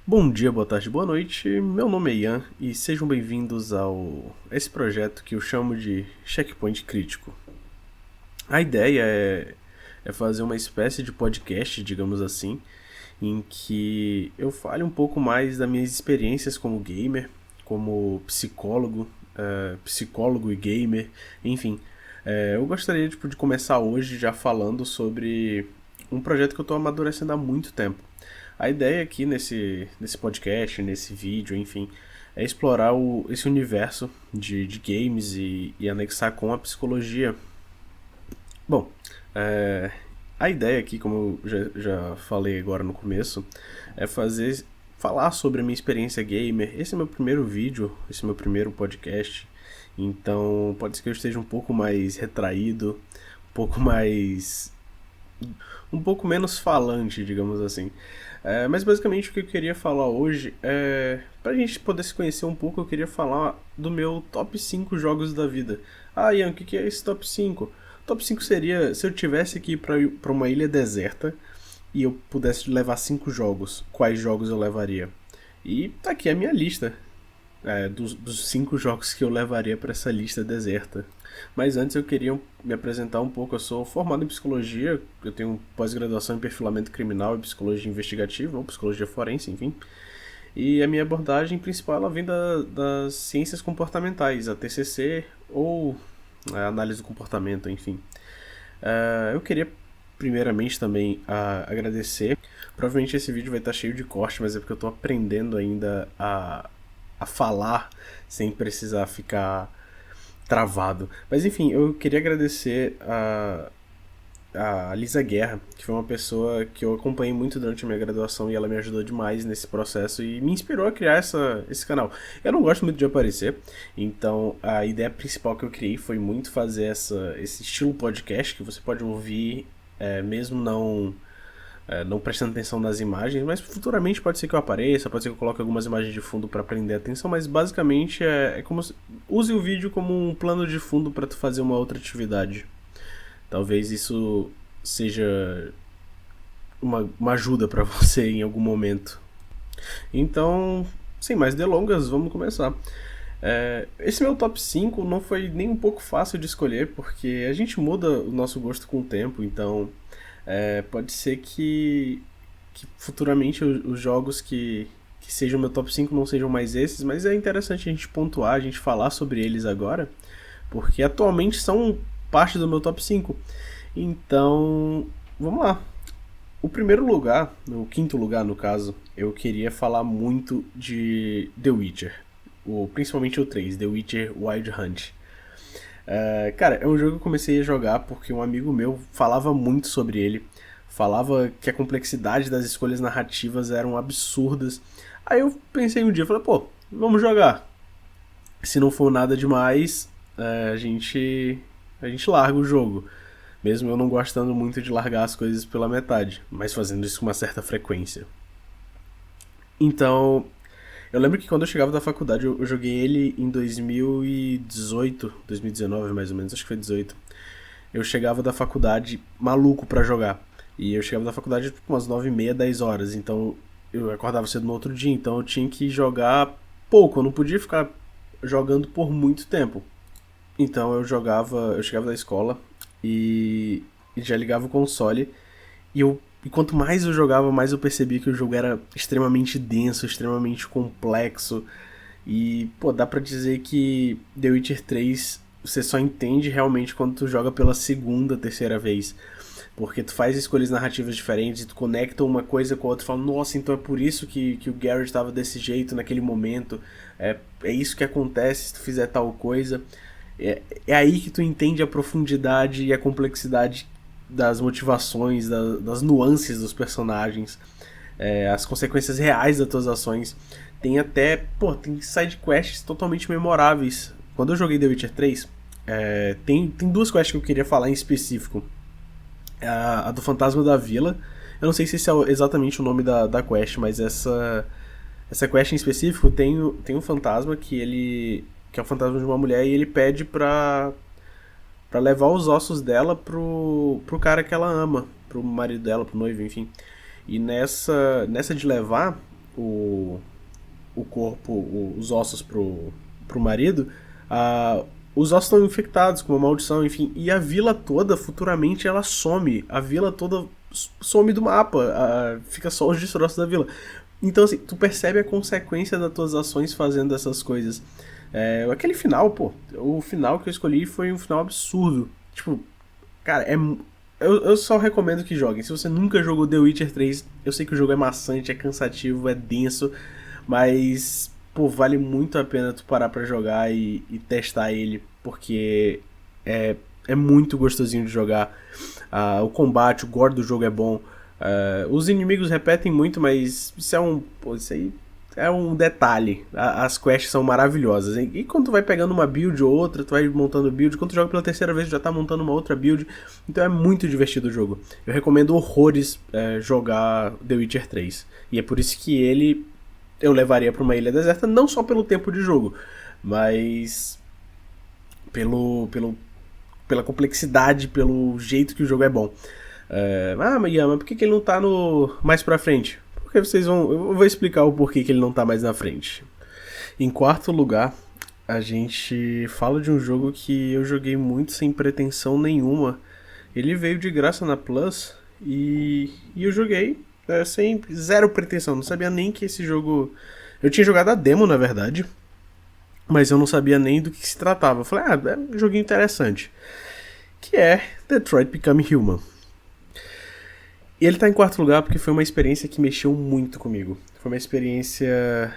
Bom dia, boa tarde, boa noite. Meu nome é Ian e sejam bem-vindos a esse projeto que eu chamo de Checkpoint Crítico. A ideia é fazer uma espécie de podcast, digamos assim, em que eu fale um pouco mais das minhas experiências como gamer, como psicólogo, psicólogo e gamer, enfim. Eu gostaria de começar hoje já falando sobre um projeto que eu estou amadurecendo há muito tempo. A ideia aqui nesse podcast, nesse vídeo, enfim, é explorar esse universo de games e anexar com a psicologia. Bom, é, a ideia aqui, como eu já falei agora no começo, é falar sobre a minha experiência gamer. Esse é meu primeiro vídeo, esse é meu primeiro podcast, então pode ser que eu esteja um pouco mais retraído, um pouco mais um pouco menos falante, digamos assim. Mas basicamente o que eu queria falar hoje é. Pra gente poder se conhecer um pouco, eu queria falar do meu top 5 jogos da vida. Ah, Ian, o que é esse top 5? Top 5 seria se eu tivesse que ir pra uma ilha deserta e eu pudesse levar 5 jogos, quais jogos eu levaria? E tá aqui a minha lista dos 5 jogos que eu levaria para essa lista deserta. Mas antes eu queria me apresentar um pouco. Eu sou formado em psicologia, eu tenho pós-graduação em perfilamento criminal e psicologia investigativa, ou psicologia forense, enfim. E a minha abordagem principal ela vem das ciências comportamentais, a TCC ou a análise do comportamento, enfim. Eu queria primeiramente também agradecer. Provavelmente esse vídeo vai estar cheio de corte, mas é porque eu estou aprendendo ainda a falar sem precisar ficar travado. Mas enfim, eu queria agradecer a Lisa Guerra, que foi uma pessoa que eu acompanhei muito durante a minha graduação e ela me ajudou demais nesse processo e me inspirou a criar esse canal. Eu não gosto muito de aparecer, então a ideia principal que eu criei foi muito fazer esse estilo podcast que você pode ouvir mesmo não prestando atenção nas imagens, mas futuramente pode ser que eu apareça, pode ser que eu coloque algumas imagens de fundo para prender a atenção, mas basicamente é como use o vídeo como um plano de fundo para tu fazer uma outra atividade. Talvez isso seja uma ajuda para você em algum momento. Então, sem mais delongas, vamos começar. Esse meu top 5 não foi nem um pouco fácil de escolher, porque a gente muda o nosso gosto com o tempo, então pode ser que futuramente os jogos que sejam meu top 5 não sejam mais esses, mas é interessante a gente pontuar, a gente falar sobre eles agora, porque atualmente são parte do meu top 5. Então, vamos lá. O primeiro lugar, o quinto lugar no caso, eu queria falar muito de The Witcher. Principalmente o 3, The Witcher Wild Hunt. Cara, é um jogo que eu comecei a jogar porque um amigo meu falava muito sobre ele. Falava que a complexidade das escolhas narrativas eram absurdas. Aí eu pensei um dia, falei, pô, vamos jogar. Se não for nada demais, a gente larga o jogo. Mesmo eu não gostando muito de largar as coisas pela metade, mas fazendo isso com uma certa frequência. Então, eu lembro que quando eu chegava da faculdade, eu joguei ele em 2018, 2019 mais ou menos, acho que foi 18. Eu chegava da faculdade maluco pra jogar. E eu chegava da faculdade tipo umas 9h30, 10 horas. Então eu acordava cedo no outro dia, então eu tinha que jogar pouco, eu não podia ficar jogando por muito tempo. Então eu chegava da escola e já ligava o console e quanto mais eu jogava, mais eu percebia que o jogo era extremamente denso, extremamente complexo. E, pô, dá pra dizer que The Witcher 3 você só entende realmente quando tu joga pela segunda, terceira vez. Porque tu faz escolhas narrativas diferentes, tu conecta uma coisa com a outra e fala, nossa, então é por isso que o Geralt estava desse jeito naquele momento. É isso que acontece se tu fizer tal coisa. É aí que tu entende a profundidade e a complexidade das motivações, das nuances dos personagens, as consequências reais das tuas ações. Tem até, pô, tem side quests totalmente memoráveis. Quando eu joguei The Witcher 3, tem duas quests que eu queria falar em específico. A do Fantasma da Vila. Eu não sei se esse é exatamente o nome da quest, mas essa quest em específico tem um fantasma que é o fantasma de uma mulher e ele pede pra levar os ossos dela pro cara que ela ama, pro marido dela, pro noivo, enfim. E nessa de levar, o, o corpo, os ossos pro marido, os ossos estão infectados com uma maldição, enfim, e a vila toda, futuramente, ela some. A vila toda some do mapa, fica só os destroços da vila. Então, assim, tu percebe a consequência das tuas ações fazendo essas coisas. Aquele final, pô, o final que eu escolhi foi um final absurdo. Tipo, cara, eu só recomendo que joguem. Se você nunca jogou The Witcher 3, eu sei que o jogo é maçante, é cansativo, é denso, mas, pô, vale muito a pena tu parar pra jogar e testar ele, porque é muito gostosinho de jogar. O combate, o gore do jogo é bom. Os inimigos repetem muito, mas isso aí é um detalhe. As quests são maravilhosas. E quando tu vai pegando uma build ou outra, tu vai montando build. Quando tu joga pela terceira vez, tu já tá montando uma outra build. Então é muito divertido o jogo. Eu recomendo horrores jogar The Witcher 3. E é por isso que eu levaria pra uma ilha deserta, não só pelo tempo de jogo, mas pela complexidade, pelo jeito que o jogo é bom. Mas por que ele não tá mais pra frente? Porque eu vou explicar o porquê que ele não tá mais na frente. Em quarto lugar, a gente fala de um jogo que eu joguei muito sem pretensão nenhuma. Ele veio de graça na Plus e eu joguei sem zero pretensão. Não sabia nem que esse jogo... Eu tinha jogado a demo, na verdade, mas eu não sabia nem do que se tratava. Eu falei, é um joguinho interessante. Que é Detroit Become Human. E ele tá em quarto lugar porque foi uma experiência que mexeu muito comigo. Foi uma experiência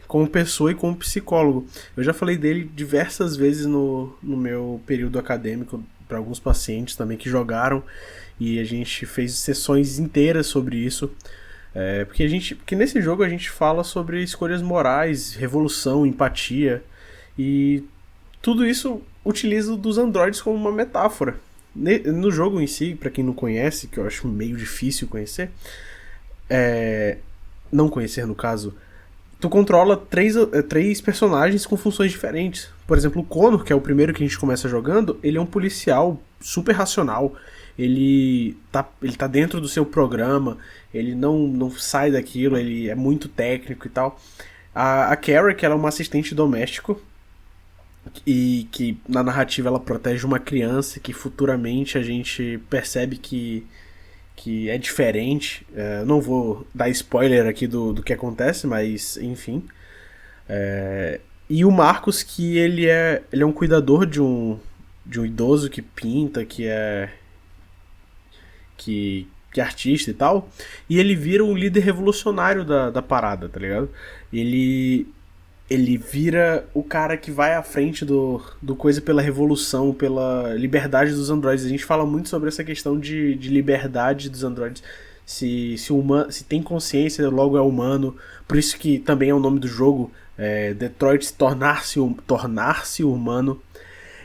como pessoa e como psicólogo. Eu já falei dele diversas vezes no meu período acadêmico para alguns pacientes também que jogaram, e a gente fez sessões inteiras sobre isso. Porque nesse jogo a gente fala sobre escolhas morais, revolução, empatia, e tudo isso utiliza dos androides como uma metáfora. No jogo em si, pra quem não conhece, que eu acho meio difícil conhecer, não conhecer no caso, tu controla três personagens com funções diferentes. Por exemplo, o Connor, que é o primeiro que a gente começa jogando, ele é um policial super racional. Ele tá dentro do seu programa, ele não sai daquilo, ele é muito técnico e tal. A Kara, que ela é uma assistente doméstico, e que na narrativa ela protege uma criança que futuramente a gente percebe que é diferente. Não vou dar spoiler aqui do que acontece, mas enfim. E o Marcos, que ele é um cuidador de um idoso que pinta, que é artista e tal, e ele vira um líder revolucionário da parada, tá ligado? Ele vira o cara que vai à frente do coisa pela revolução, pela liberdade dos androides. A gente fala muito sobre essa questão de liberdade dos androides. Se tem consciência, logo é humano. Por isso que também é o nome do jogo, Detroit tornar-se humano.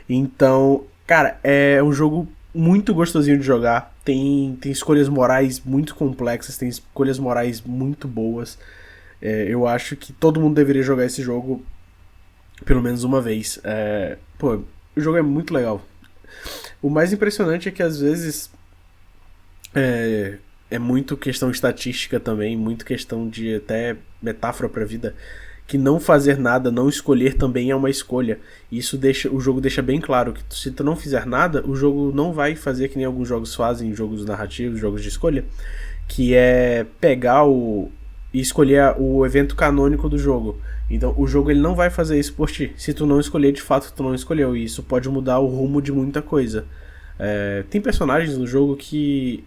Então, cara, é um jogo muito gostosinho de jogar. Tem escolhas morais muito complexas, tem escolhas morais muito boas. Eu acho que todo mundo deveria jogar esse jogo pelo menos uma vez. O jogo é muito legal. O mais impressionante é que às vezes é muito questão estatística também, muito questão de até metáfora pra vida, que não fazer nada, não escolher também é uma escolha. E isso o jogo deixa bem claro que se tu não fizer nada, o jogo não vai fazer que nem alguns jogos fazem, jogos narrativos, jogos de escolha, que é pegar e escolher o evento canônico do jogo. Então o jogo ele não vai fazer isso por ti. Se tu não escolher, de fato tu não escolheu, e isso pode mudar o rumo de muita coisa. Tem personagens no jogo que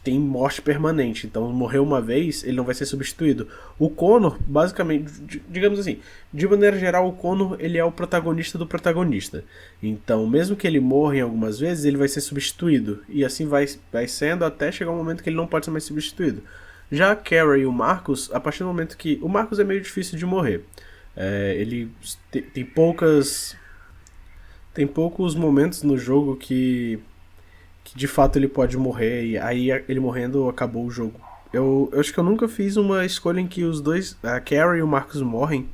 tem morte permanente, então morreu uma vez, ele não vai ser substituído. O Connor, basicamente, digamos assim, de maneira geral, o Connor ele é o protagonista do protagonista. Então, mesmo que ele morra em algumas vezes, ele vai ser substituído, e assim vai sendo até chegar um momento que ele não pode ser mais substituído. Já a Kara e o Marcos, a partir do momento que... O Marcos é meio difícil de morrer. Ele tem poucos momentos no jogo que de fato ele pode morrer, e aí ele morrendo acabou o jogo. Eu acho que eu nunca fiz uma escolha em que os dois, a Kara e o Marcos, morrem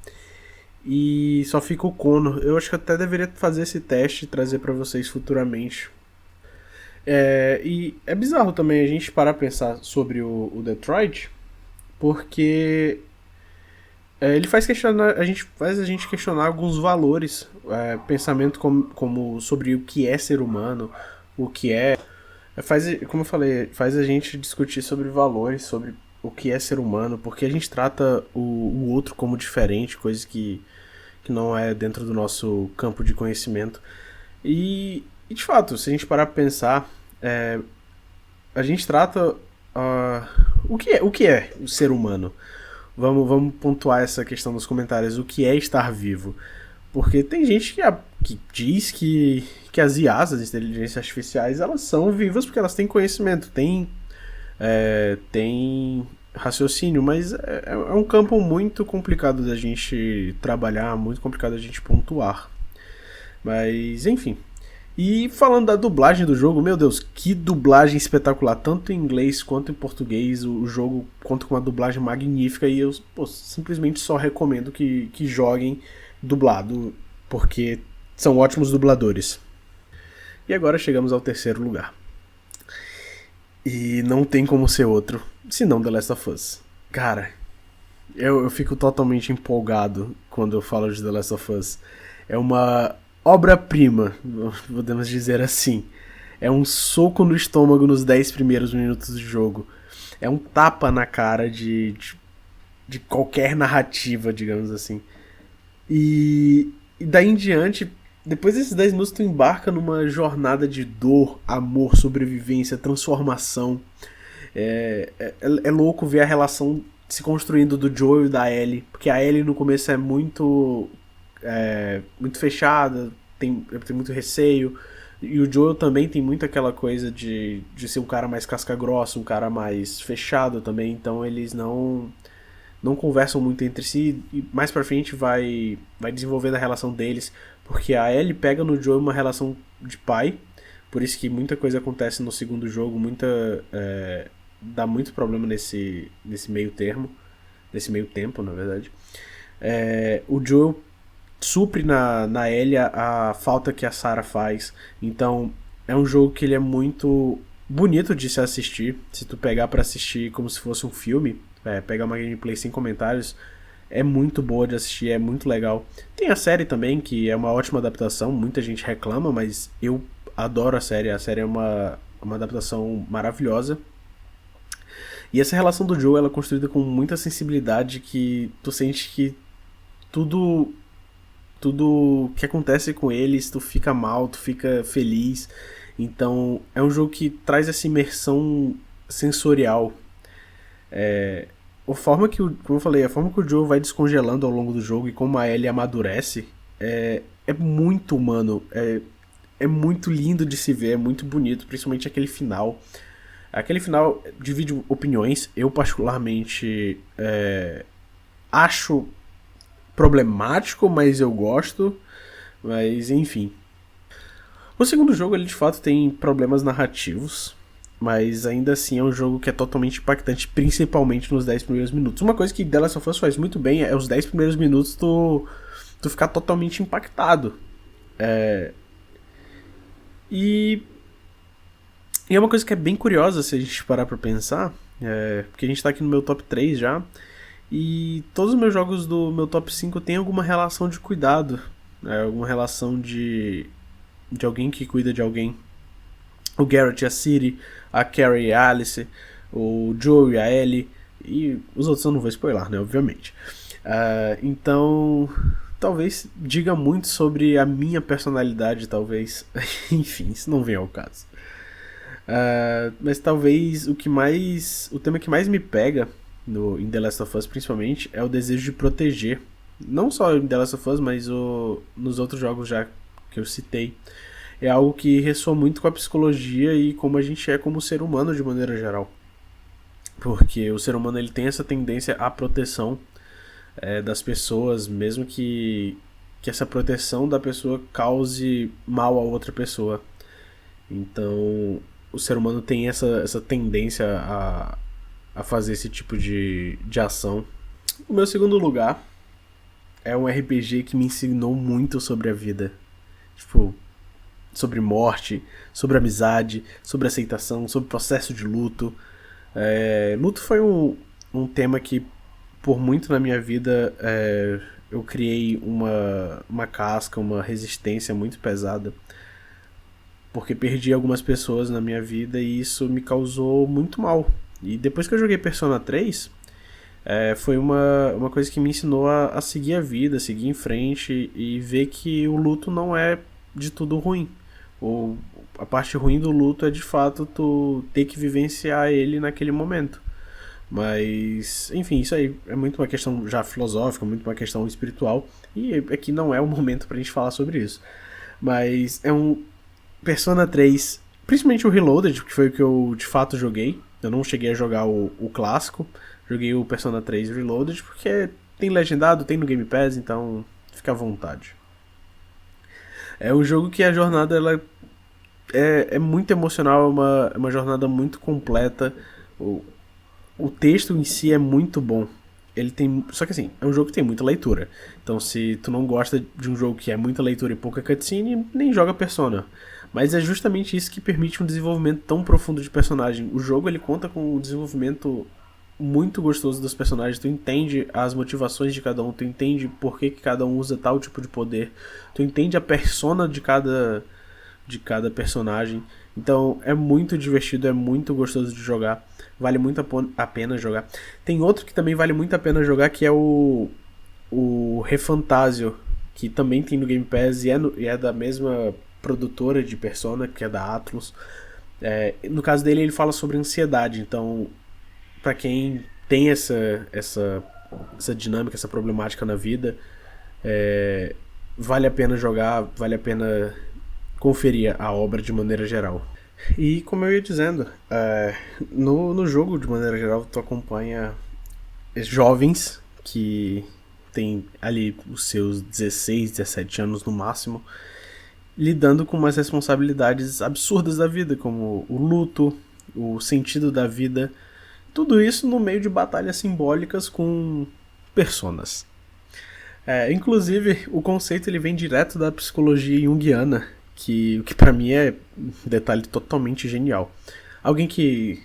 e só fica o Connor. Eu acho que eu até deveria fazer esse teste e trazer pra vocês futuramente. E é bizarro também a gente parar a pensar sobre o Detroit, porque ele faz a gente questionar alguns valores, pensamento como sobre o que é ser humano, o que é. Como eu falei, faz a gente discutir sobre valores, sobre o que é ser humano, porque a gente trata o outro como diferente, coisas que não é dentro do nosso campo de conhecimento. E de fato, se a gente parar pra pensar, a gente trata o que é o ser humano. Vamos pontuar essa questão nos comentários. O que é estar vivo? Porque tem gente que diz que as IAs, as inteligências artificiais, elas são vivas porque elas têm conhecimento, têm raciocínio, mas é um campo muito complicado da gente trabalhar, muito complicado da gente pontuar. Mas, enfim. E falando da dublagem do jogo, meu Deus, que dublagem espetacular, tanto em inglês quanto em português, o jogo conta com uma dublagem magnífica e eu simplesmente só recomendo que joguem dublado, porque são ótimos dubladores. E agora chegamos ao terceiro lugar. E não tem como ser outro, senão The Last of Us. Cara, eu fico totalmente empolgado quando eu falo de The Last of Us. É uma obra-prima, podemos dizer assim. É um soco no estômago nos 10 primeiros minutos do jogo. É um tapa na cara de qualquer narrativa, digamos assim. E daí em diante, depois desses 10 minutos, tu embarca numa jornada de dor, amor, sobrevivência, transformação. É louco ver a relação se construindo do Joel e da Ellie, porque a Ellie no começo é muito fechada, tem muito receio, e o Joel também tem muito aquela coisa de ser um cara mais casca-grossa, um cara mais fechado também, então eles não conversam muito entre si, e mais pra frente vai desenvolvendo a relação deles, porque a Ellie pega no Joel uma relação de pai, por isso que muita coisa acontece no segundo jogo, dá muito problema nesse meio termo, nesse meio tempo, na verdade. O Joel supre na Ellie a falta que a Sarah faz, então é um jogo que ele é muito bonito de se assistir, se tu pegar pra assistir como se fosse um filme, pegar uma gameplay sem comentários, é muito boa de assistir, é muito legal. Tem a série também, que é uma ótima adaptação, muita gente reclama, mas eu adoro a série é uma adaptação maravilhosa. E essa relação do Joe ela é construída com muita sensibilidade, que tu sente que tudo que acontece com eles, tu fica mal, tu fica feliz. Então é um jogo que traz essa imersão sensorial. Como eu falei, a forma que o Joe vai descongelando ao longo do jogo e como a Ellie amadurece é muito humano, é muito lindo de se ver, é muito bonito, principalmente aquele final. Aquele final divide opiniões. Eu particularmente acho problemático, mas eu gosto. Mas enfim. O segundo jogo, ele de fato tem problemas narrativos, mas ainda assim é um jogo que é totalmente impactante, principalmente nos 10 primeiros minutos. Uma coisa que The Last of Us faz muito bem é os 10 primeiros minutos tu ficar totalmente impactado. E é uma coisa que é bem curiosa se a gente parar pra pensar, porque a gente tá aqui no meu top 3 já, e todos os meus jogos do meu top 5 tem alguma relação de cuidado, alguma relação de alguém que cuida de alguém. O Garrett e a Ciri, a Carrie e a Alice, o Joe e a Ellie, e os outros eu não vou spoiler, né, obviamente. Então, talvez diga muito sobre a minha personalidade, talvez. Enfim, isso não vem ao caso. Mas talvez o tema que mais me pega em The Last of Us, principalmente, é o desejo de proteger. Não só em The Last of Us, mas nos outros jogos já que eu citei. É algo que ressoa muito com a psicologia e como a gente é como ser humano de maneira geral. Porque o ser humano ele tem essa tendência à proteção das pessoas, mesmo que essa proteção da pessoa cause mal a outra pessoa. Então, o ser humano tem essa tendência a fazer esse tipo de ação. O meu segundo lugar é um RPG que me ensinou muito sobre a vida. Tipo, sobre morte, sobre amizade, sobre aceitação, sobre processo de luto. Luto foi um um tema que por muito na minha vida eu criei uma casca, uma resistência muito pesada, porque perdi algumas pessoas na minha vida e isso me causou muito mal. E depois que eu joguei Persona 3, foi uma coisa que me ensinou a seguir a vida, seguir em frente e ver que o luto não é de tudo ruim. A parte ruim do luto é de fato tu ter que vivenciar ele naquele momento. Mas, enfim, isso aí é muito uma questão já filosófica, muito uma questão espiritual. E aqui não é o momento pra gente falar sobre isso. Mas é um Persona 3, principalmente o Reloaded, que foi o que eu de fato joguei. Eu não cheguei a jogar o clássico. Joguei o Persona 3 Reloaded porque tem legendado, tem no Game Pass, então fica à vontade. É um jogo que a jornada ela é muito emocional, é uma jornada muito completa. O texto em si é muito bom. Ele tem. Só que assim, é um jogo que tem muita leitura. Então se tu não gosta de um jogo que é muita leitura e pouca cutscene, nem joga Persona. Mas é justamente isso que permite um desenvolvimento tão profundo de personagem. O jogo ele conta com um desenvolvimento muito gostoso dos personagens. Tu entende as motivações de cada um, tu entende por que cada um usa tal tipo de poder, tu entende a persona de cada personagem. Então é muito divertido, é muito gostoso de jogar. Vale muito a pena jogar. Tem outro que também vale muito a pena jogar, que é o Refantasio, que também tem no Game Pass e é da mesma produtora de Persona, que é da Atlus. No caso dele, ele fala sobre ansiedade. Então, pra quem tem essa dinâmica, essa problemática na vida, vale a pena jogar, vale a pena conferir a obra de maneira geral. E como eu ia dizendo, no jogo de maneira geral tu acompanha jovens que têm ali os seus 16, 17 anos no máximo, lidando com umas responsabilidades absurdas da vida, como o luto, o sentido da vida, tudo isso no meio de batalhas simbólicas com personas. Inclusive, o conceito ele vem direto da psicologia junguiana, que pra mim é um detalhe totalmente genial. Alguém que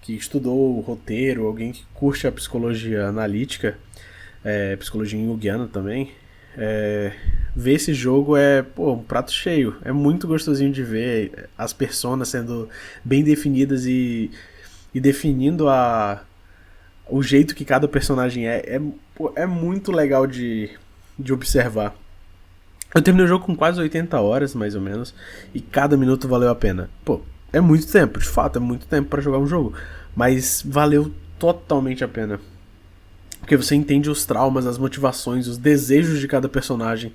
estudou o roteiro, alguém que curte a psicologia analítica, psicologia junguiana também, ver esse jogo um prato cheio. É muito gostosinho de ver as personas sendo bem definidas e definindo o jeito que cada personagem é muito legal de observar. Eu terminei o jogo com quase 80 horas, mais ou menos, e cada minuto valeu a pena. É muito tempo, de fato, é muito tempo pra jogar um jogo, mas valeu totalmente a pena. Porque você entende os traumas, as motivações, os desejos de cada personagem.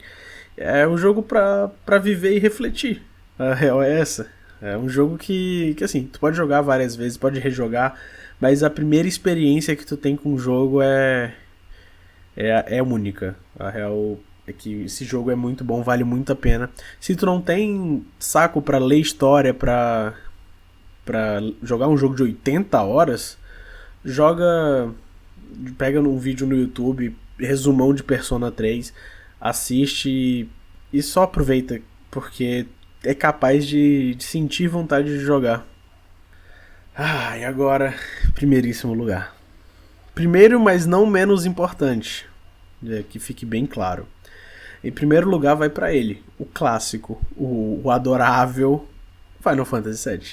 É um jogo pra viver e refletir. A real é essa. É um jogo que assim, tu pode jogar várias vezes, pode rejogar, mas a primeira experiência que tu tem com o jogo é única. A real é que esse jogo é muito bom, vale muito a pena. Se tu não tem saco pra ler história, pra jogar um jogo de 80 horas, pega um vídeo no YouTube, resumão de Persona 3, assiste e só aproveita, porque é capaz de sentir vontade de jogar. E agora, primeiríssimo lugar. Primeiro, mas não menos importante, que fique bem claro. Em primeiro lugar vai pra ele, o clássico, o adorável Final Fantasy VII.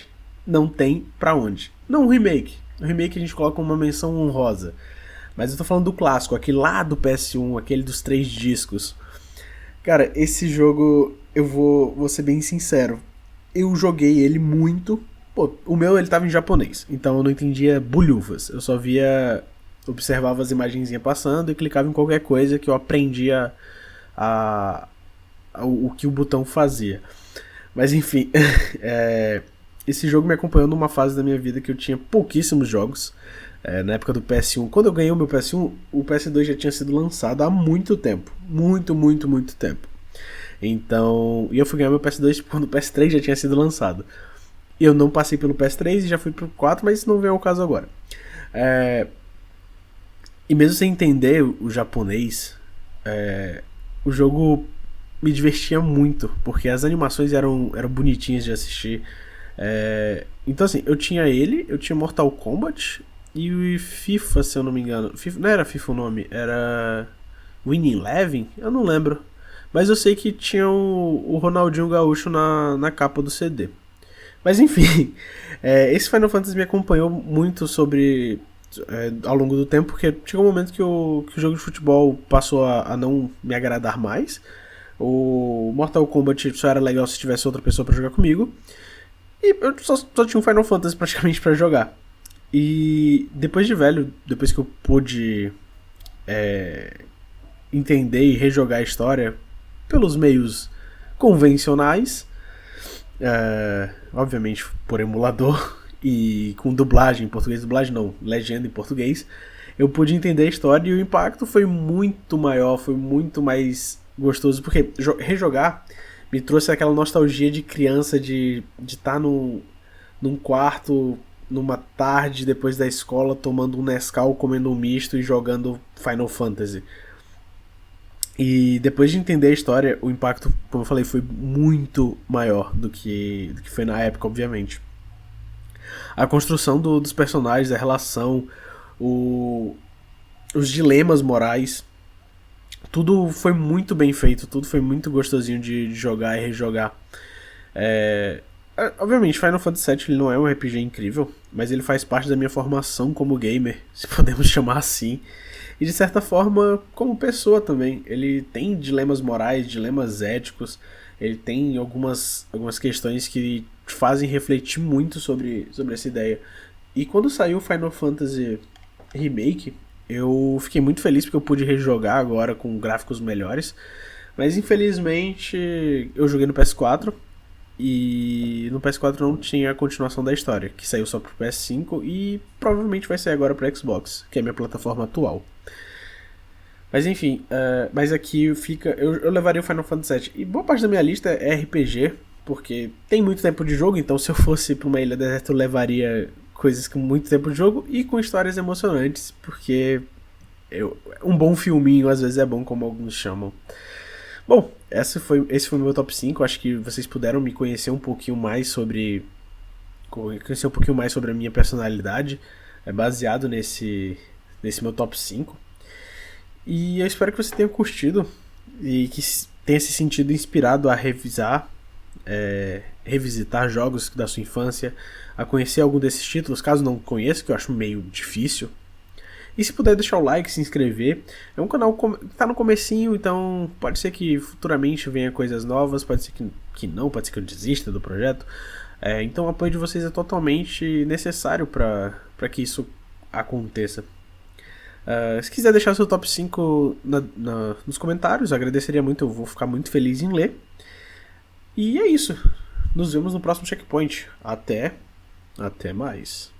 Não tem pra onde. Não um remake. No remake a gente coloca uma menção honrosa. Mas eu tô falando do clássico, aquele lá do PS1, aquele dos 3 discos. Cara, esse jogo, eu vou ser bem sincero. Eu joguei ele muito. O meu ele tava em japonês, então eu não entendia bulhufas. Eu só observava as imagenzinhas passando e clicava em qualquer coisa que eu aprendia o que o botão fazia. Mas enfim, esse jogo me acompanhou numa fase da minha vida que eu tinha pouquíssimos jogos. Na época do PS1, quando eu ganhei o meu PS1, o PS2 já tinha sido lançado há muito tempo. Muito, muito, muito tempo. Então, e eu fui ganhar meu PS2 quando o PS3 já tinha sido lançado. Eu não passei pelo PS3 e já fui pro 4, mas isso não vem ao caso agora. E mesmo sem entender o japonês, o jogo me divertia muito, porque as animações eram bonitinhas de assistir. Então assim, eu tinha Mortal Kombat, e o FIFA, se eu não me engano. FIFA, não era FIFA o nome, era Winning Eleven? Eu não lembro. Mas eu sei que tinha o Ronaldinho Gaúcho na capa do CD. Mas enfim, esse Final Fantasy me acompanhou muito ao longo do tempo, porque chegou um momento que o jogo de futebol passou a não me agradar mais. O Mortal Kombat só era legal se tivesse outra pessoa pra jogar comigo. E eu só tinha um Final Fantasy praticamente pra jogar. E depois de velho, depois que eu pude entender e rejogar a história pelos meios convencionais, obviamente por emulador e com dublagem em português, dublagem não, legenda em português, eu pude entender a história e o impacto foi muito maior, foi muito mais gostoso, porque rejogar me trouxe aquela nostalgia de criança, de estar num quarto, numa tarde depois da escola, tomando um Nescau, comendo um misto e jogando Final Fantasy. E depois de entender a história, o impacto, como eu falei, foi muito maior do que foi na época, obviamente. A construção dos personagens, a relação, os dilemas morais, tudo foi muito bem feito, tudo foi muito gostosinho de jogar e rejogar. Obviamente, Final Fantasy VII ele não é um RPG incrível, mas ele faz parte da minha formação como gamer, se podemos chamar assim. E de certa forma, como pessoa também. Ele tem dilemas morais, dilemas éticos, ele tem algumas questões que te fazem refletir muito sobre essa ideia. E quando saiu o Final Fantasy Remake, eu fiquei muito feliz porque eu pude rejogar agora com gráficos melhores. Mas infelizmente eu joguei no PS4 e no PS4 não tinha a continuação da história, que saiu só pro PS5 e provavelmente vai sair agora pro Xbox, que é a minha plataforma atual. Mas enfim, mas aqui fica. Eu levaria o Final Fantasy VII. E boa parte da minha lista é RPG, porque tem muito tempo de jogo, então se eu fosse pra uma ilha deserta eu levaria coisas com muito tempo de jogo e com histórias emocionantes, porque um bom filminho às vezes é bom, como alguns chamam. Bom, esse foi o meu top 5. Acho que vocês puderam me conhecer um pouquinho mais sobre. Conhecer um pouquinho mais sobre a minha personalidade. É baseado nesse meu top 5. E eu espero que você tenha curtido e que tenha se sentido inspirado a revisitar jogos da sua infância, a conhecer algum desses títulos, caso não conheça, que eu acho meio difícil. E se puder deixar o like, se inscrever. É um canal que tá no comecinho, então pode ser que futuramente venha coisas novas, pode ser que não, pode ser que eu desista do projeto. Então o apoio de vocês é totalmente necessário para que isso aconteça. Se quiser deixar seu top 5 nos comentários, eu agradeceria muito, eu vou ficar muito feliz em ler. E é isso. Nos vemos no próximo checkpoint. Até mais.